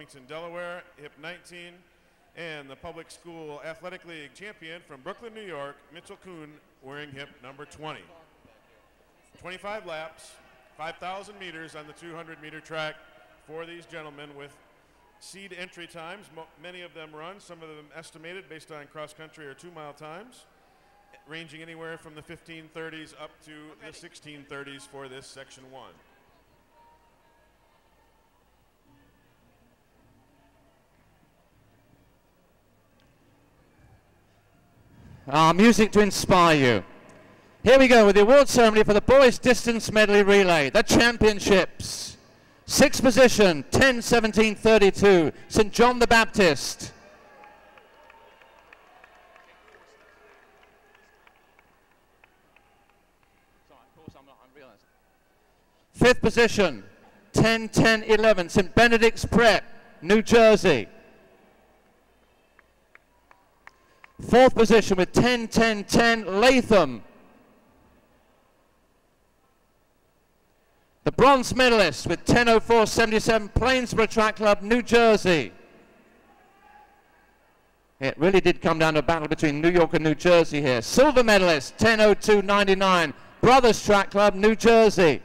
Wilmington, Delaware, hip 19, and the Public School Athletic League champion from Brooklyn, New York, Mitchell Kuhn, wearing hip number 20. 25 laps, 5,000 meters on the 200-meter track for these gentlemen with seed entry times. Many of them run, some of them estimated based on cross-country or 2-mile times, ranging anywhere from the 15:30s up to the 16:30s for this Section 1. Music to inspire you. Here we go with the award ceremony for the boys distance medley relay, the championships. 6th position, 10:17:32, St. John the Baptist. 5th position, 10:10:11, St. Benedict's Prep, New Jersey. 4th position with 10:10:10, Latham. The bronze medalist with 10:04:77, Plainsboro Track Club, New Jersey. It really did come down to a battle between New York and New Jersey here. Silver medalist, 10:02:99, Brothers Track Club, New Jersey.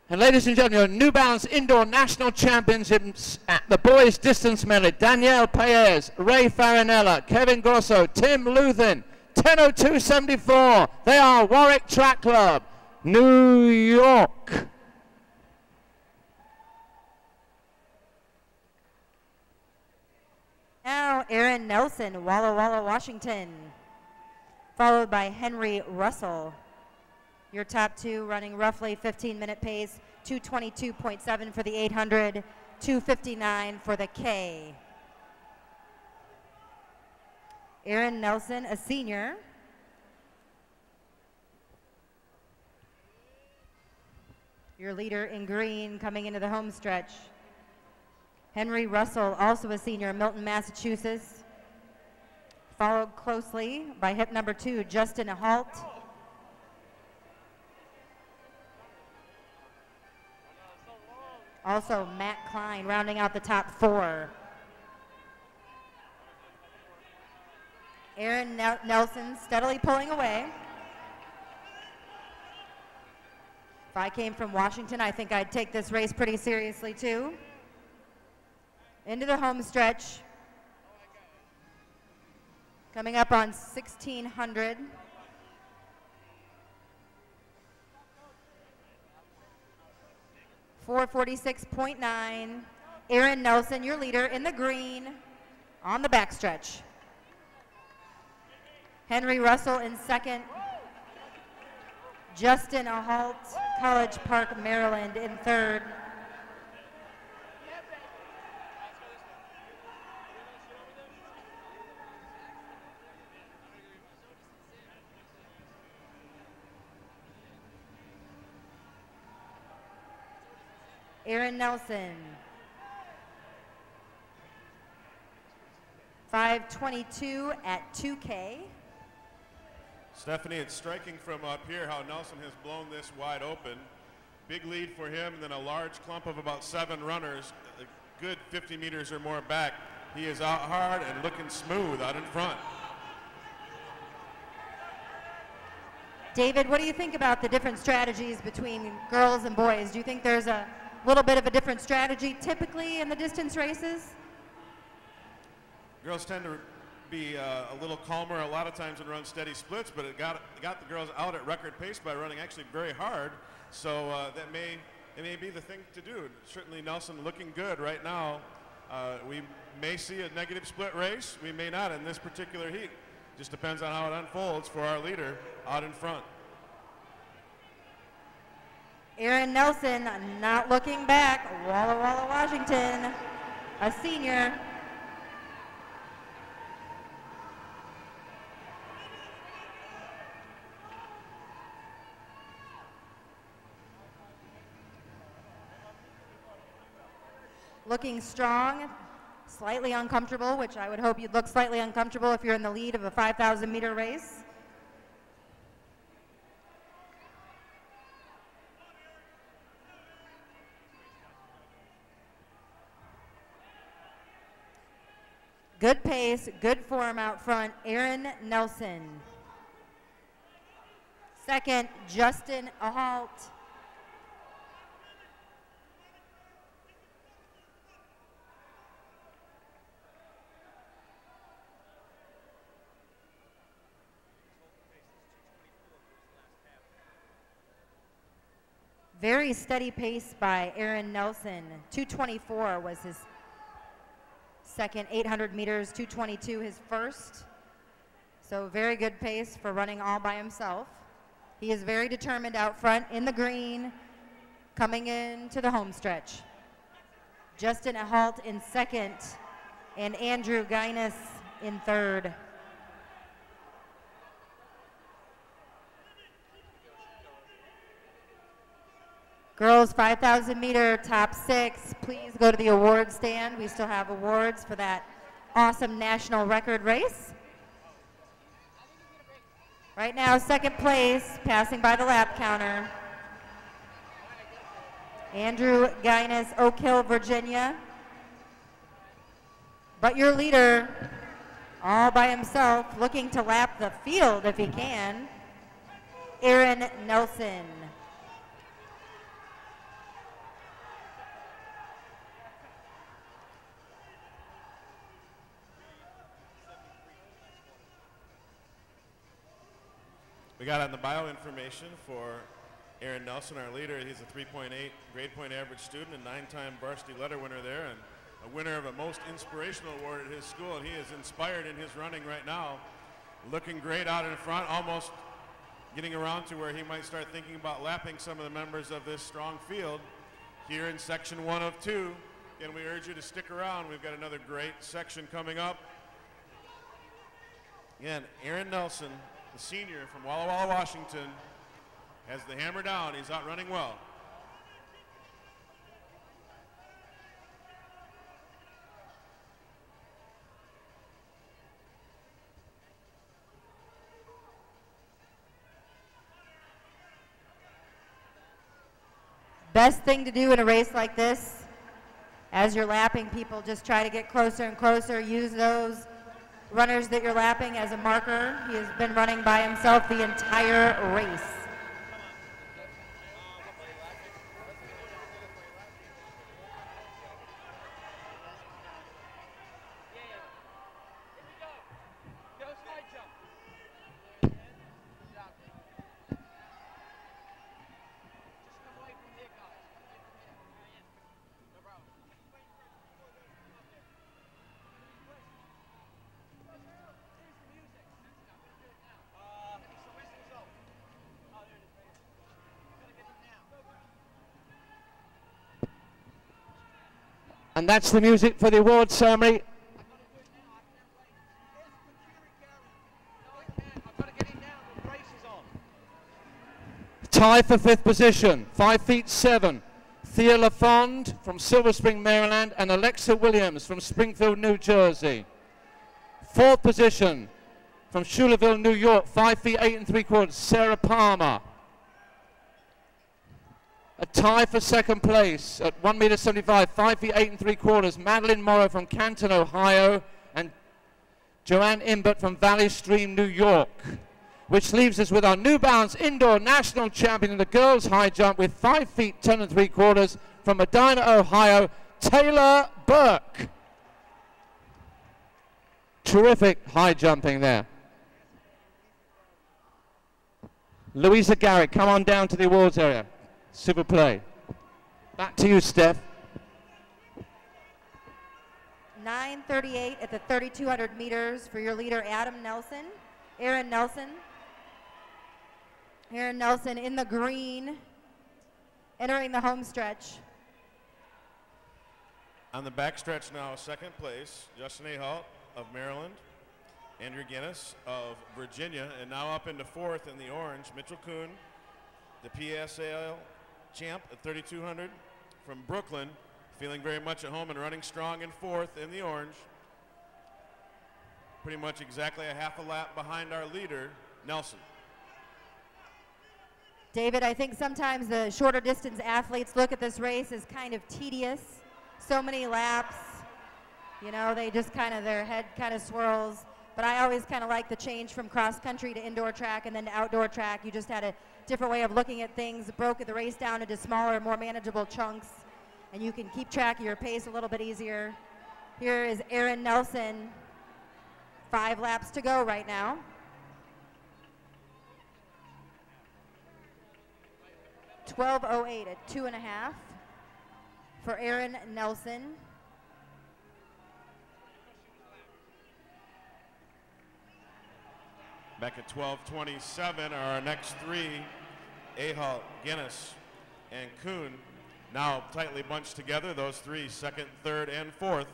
And ladies and gentlemen, your New Balance Indoor National Championships at the boys distance medley, Danielle Paez, Ray Farinella, Kevin Grosso, Tim Luthin, 10:02:74. They are Warwick Track Club, New York. Now Aaron Nelson, Walla Walla, Washington, followed by Henry Russell. Your top two running roughly 15-minute pace, 2:22.7 for the 800, 2:59 for the K. Aaron Nelson, a senior. Your leader in green coming into the home stretch. Henry Russell, also a senior, Milton, Massachusetts. Followed closely by hip number 2, Justin Halt. Also Matt Klein rounding out the top 4. Aaron Nelson steadily pulling away. If I came from Washington, I think I'd take this race pretty seriously too. Into the home stretch. Coming up on 1600. .446.9. Aaron Nelson, your leader in the green on the backstretch. Henry Russell in second. Justin Halt, College Park, Maryland in third. Aaron Nelson, 5:22 at 2K. Stephanie, it's striking from up here how Nelson has blown this wide open. Big lead for him, then a large clump of about 7 runners, a good 50 meters or more back. He is out hard and looking smooth out in front. David, what do you think about the different strategies between girls and boys? Do you think there's a little bit of a different strategy typically in the distance races? Girls tend to be a little calmer a lot of times and run steady splits, but it got the girls out at record pace by running actually very hard. So it may be the thing to do. Certainly Nelson looking good right now. We may see a negative split race. We may not in this particular heat. Just depends on how it unfolds for our leader out in front. Aaron Nelson not looking back. Walla Walla, Washington, a senior. Looking strong, slightly uncomfortable, which I would hope you'd look slightly uncomfortable if you're in the lead of a 5,000 meter race. Good pace, good form out front, Aaron Nelson. Second, Justin Ahalt. Very steady pace by Aaron Nelson. 2:24 was his second 800 meters, 2:22 his first. So very good pace for running all by himself. He is very determined out front in the green, coming into the home stretch. Justin Ahalt in second and Andrew Guinness in third. Girls 5,000 meter top 6, please go to the award stand. We still have awards for that awesome national record race. Right now, second place, passing by the lap counter. Andrew Guinness, Oak Hill, Virginia. But your leader, all by himself, looking to lap the field if he can, Aaron Nelson. We got on the bio information for Aaron Nelson, our leader. He's a 3.8 grade point average student, a 9-time varsity letter winner there, and a winner of a most inspirational award at his school. And he is inspired in his running right now. Looking great out in front, almost getting around to where he might start thinking about lapping some of the members of this strong field here in section 1 of 2. And we urge you to stick around. We've got another great section coming up. Again, Aaron Nelson, the senior from Walla Walla, Washington, has the hammer down. He's out running well. Best thing to do in a race like this, as you're lapping people, just try to get closer and closer. Use those runners that you're lapping as a marker. He has been running by himself the entire race. And that's the music for the award ceremony. Tie for 5th position, 5 feet 7. Thea LaFond from Silver Spring, Maryland, and Alexa Williams from Springfield, New Jersey. 4th position from Schuylerville, New York, 5 feet 8 3/4, Sarah Palmer. A tie for 2nd place at 1.75 m, 5 feet 8 3/4, Madeline Morrow from Canton, Ohio, and Joanne Imbert from Valley Stream, New York. Which leaves us with our New Balance indoor national champion in the girls high jump with 5 feet 10 3/4 from Medina, Ohio, Taylor Burke. Terrific high jumping there. Louisa Garrett, come on down to the awards area. Super play. Back to you, Steph. 9:38 at the 3,200 meters for your leader, Aaron Nelson. Aaron Nelson in the green, entering the home stretch. On the back stretch now, 2nd place, Justin Ahalt of Maryland, Andrew Guinness of Virginia, and now up into 4th in the orange, Mitchell Kuhn, the PSAL champ at 3,200 from Brooklyn, feeling very much at home and running strong in 4th in the orange. Pretty much exactly a half a lap behind our leader, Nelson. David, I think sometimes the shorter distance athletes look at this race as kind of tedious. So many laps, You know, they just kind of, their head kind of swirls. But I always kind of like the change from cross country to indoor track and then to outdoor track. You just had a different way of looking at things, broke the race down into smaller, more manageable chunks, and you can keep track of your pace a little bit easier. Here is Aaron Nelson, 5 laps to go right now. .12:08 at 2.5 for Aaron Nelson. Back at 12:27 are our next 3, Ahalt, Guinness, and Kuhn. Now tightly bunched together, those 3, second, third, and fourth.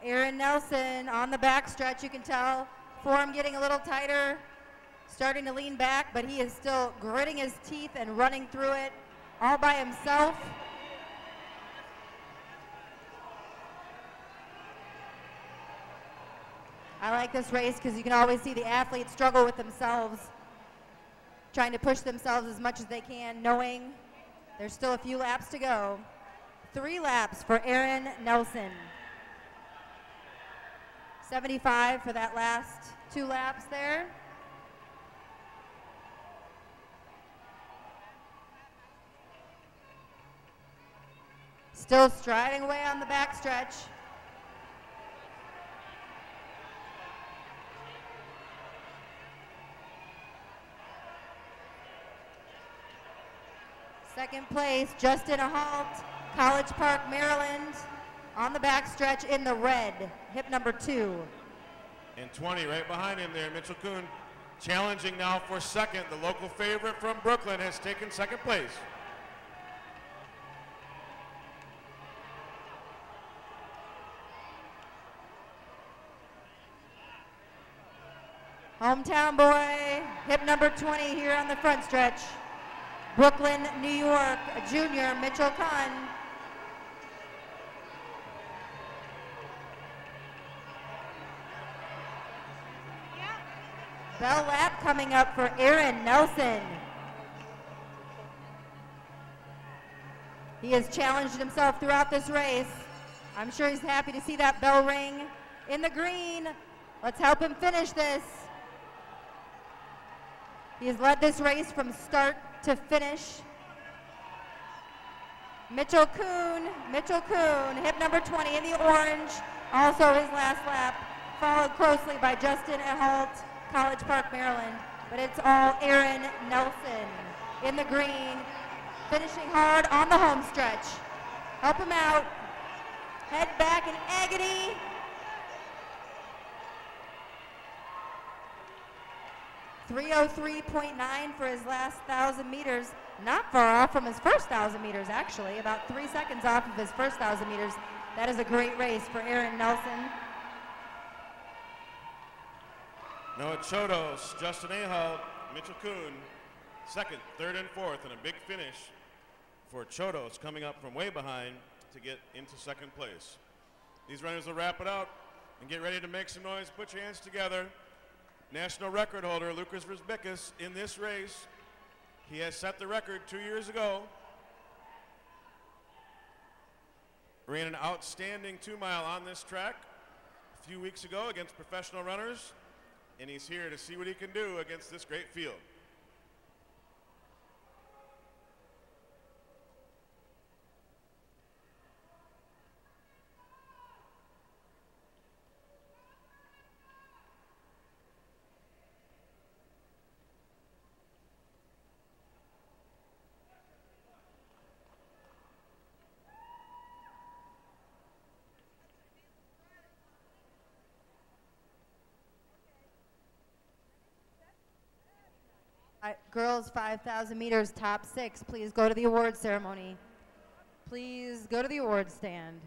Aaron Nelson on the backstretch, you can tell form getting a little tighter, starting to lean back, but he is still gritting his teeth and running through it all by himself. I like this race because you can always see the athletes struggle with themselves, trying to push themselves as much as they can, knowing there's still a few laps to go. 3 laps for Aaron Nelson. 75 for that last 2 laps there. Still striding away on the backstretch. Second place, Justin Ahalt, College Park, Maryland. On the backstretch in the red, hip number 2. And 20 right behind him there, Mitchell Kuhn challenging now for second. The local favorite from Brooklyn has taken second place. Hometown boy, hip number 20 here on the front stretch. Brooklyn, New York, junior Mitchell Kuhn. Bell lap coming up for Aaron Nelson. He has challenged himself throughout this race. I'm sure he's happy to see that bell ring in the green. Let's help him finish this. He has led this race from start to finish. Mitchell Kuhn, hip number 20 in the orange, also his last lap, followed closely by Justin Ahalt, College Park, Maryland, but it's all Aaron Nelson in the green, finishing hard on the home stretch. Help him out. Head back in agony. .303.9 for his last 1,000 meters. Not far off from his first 1,000 meters, actually. About 3 seconds off of his first 1,000 meters. That is a great race for Aaron Nelson. Noah Chodos, Justin Ahalt, Mitchell Kuhn, second, third, and fourth, and a big finish for Chodos coming up from way behind to get into second place. These runners will wrap it out and get ready to make some noise. Put your hands together. National record holder Lucas Rizbikis in this race. He has set the record 2 years ago. Ran an outstanding 2-mile on this track a few weeks ago against professional runners. And he's here to see what he can do against this great field. Girls 5,000 meters, top 6. Please go to the awards ceremony. Please go to the awards stand.